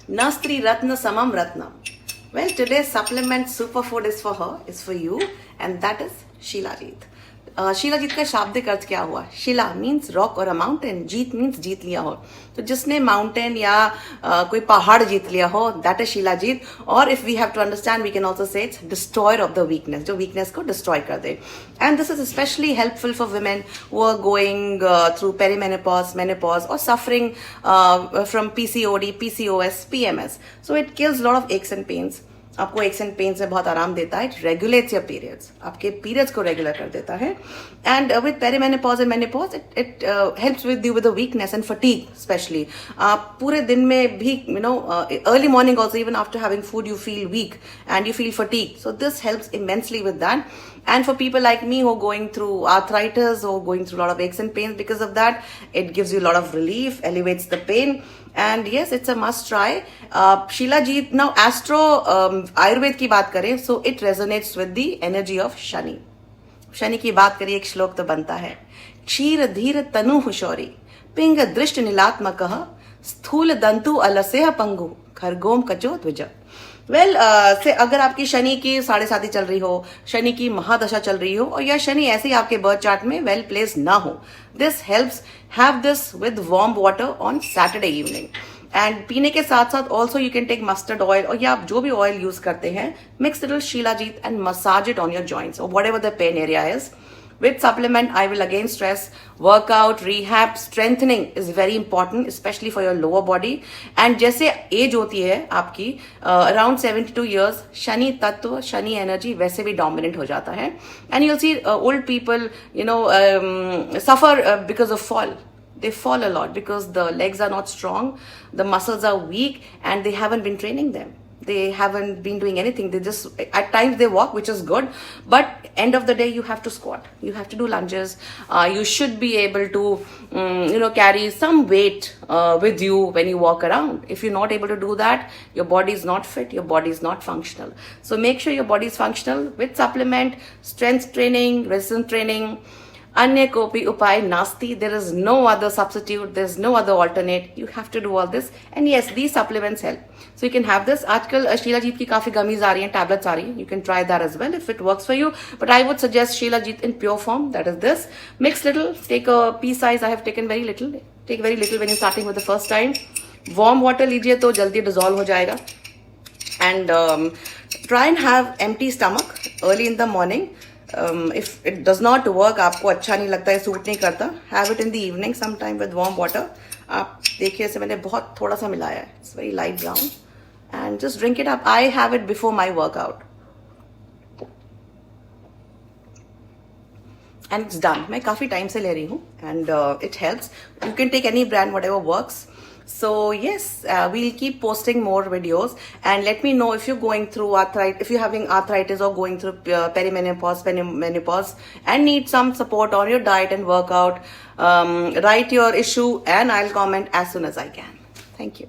Nastri Ratna Samam Ratnam. Well, today's supplement superfood is for her, is for you, and that is Shilajit. Shilajit का शाब्दिक अर्थ क्या हुआ? शिला means rock और अ mountain, जीत means जीत लिया हो. तो जिसने माउंटेन या कोई पहाड़ जीत लिया हो, दैट इज शिलाजीत. और if we have to understand, we can also say it's destroyer of the weakness, जो वीकनेस को डिस्ट्रॉय कर दे. And this is specially helpful for women who are going through perimenopause, menopause और suffering from PCOD, PCOS, PMS. So it kills lot of aches and pains. आपको aches and pain से बहुत आराम देता है. इट रेगुलेट्स योर पीरियड्स, आपके periods को regular कर देता है. And with perimenopause and menopause it helps with you with the weakness and fatigue specially. आप पूरे दिन में भी early morning also, even after having food you feel weak and you feel fatigue. So this helps immensely with that. And for people like me who are going through arthritis or going through a lot of aches and pains because of that, it gives you a lot of relief, elevates the pain. And yes, it's a must try. Shilajit, now Astro Ayurved की बात करें, so it resonates with the energy of Shani. Shani की बात करिए, एक श्लोक तो बनता है, क्षीर धीर तनु हुशौरी पिंग दृष्ट नीलात्मकः स्थूल दंतु अलसेह पंगु खरगोम कचो ध्वज. वेल से अगर आपकी शनि की 7.5 चल रही हो, शनि की महादशा चल रही हो, और या शनि ऐसे ही आपके बर्थ चार्ट में वेल प्लेस ना हो, this helps. Have this with warm water on Saturday evening. And पीने के साथ साथ also you can take mustard oil, और या आप जो भी ऑयल यूज करते हैं, mix it with Shilajit and massage it on your joints और whatever the pain area is. With supplement, I will again stress workout, rehab, strengthening is very important, especially for your lower body. And जैसे as होती है आपकी around 72 years, Shani तत्व, Shani energy वैसे भी dominant हो जाता है. And you'll see old people, suffer because of fall. They fall a lot because the legs are not strong, the muscles are weak, and they haven't been training them. They haven't been doing anything. They just, at times they walk, which is good, but end of the day you have to squat, you have to do lunges. You should be able to carry some weight with you when you walk around. If you're not able to do that, your body is not fit, your body is not functional. So make sure your body is functional with supplement, strength training, resistance training. Anya kopi upay nasti. There is no other substitute. There's no other alternate. You have to do all this. And yes, these supplements help. So you can have this. आजकल शीलाजीत की काफी gummies आ रही हैं, tablets आ रही हैं. You can try that as well if it works for you. But I would suggest Shilajit in pure form. That is this. Mix little. Take a pea size. I have taken very little. Take very little when you're starting with the first time. Warm water लीजिए तो जल्दी dissolve हो जाएगा. And try and have empty stomach early in the morning. If it does not work, आपको अच्छा नहीं लगता है, सूट नहीं करता, have it in the evening sometime with warm water. आप देखिए, इसे मैंने बहुत थोड़ा सा मिलाया है, it's very light brown, and just drink it up. I have it before my workout and it's done. मैं काफी टाइम से ले रही हूँ and it helps. You can take any brand, whatever works. So yes, we'll keep posting more videos, and let me know if you're going through arthritis, if you're having arthritis or going through perimenopause, menopause, and need some support on your diet and workout. Write your issue and I'll comment as soon as I can. Thank you.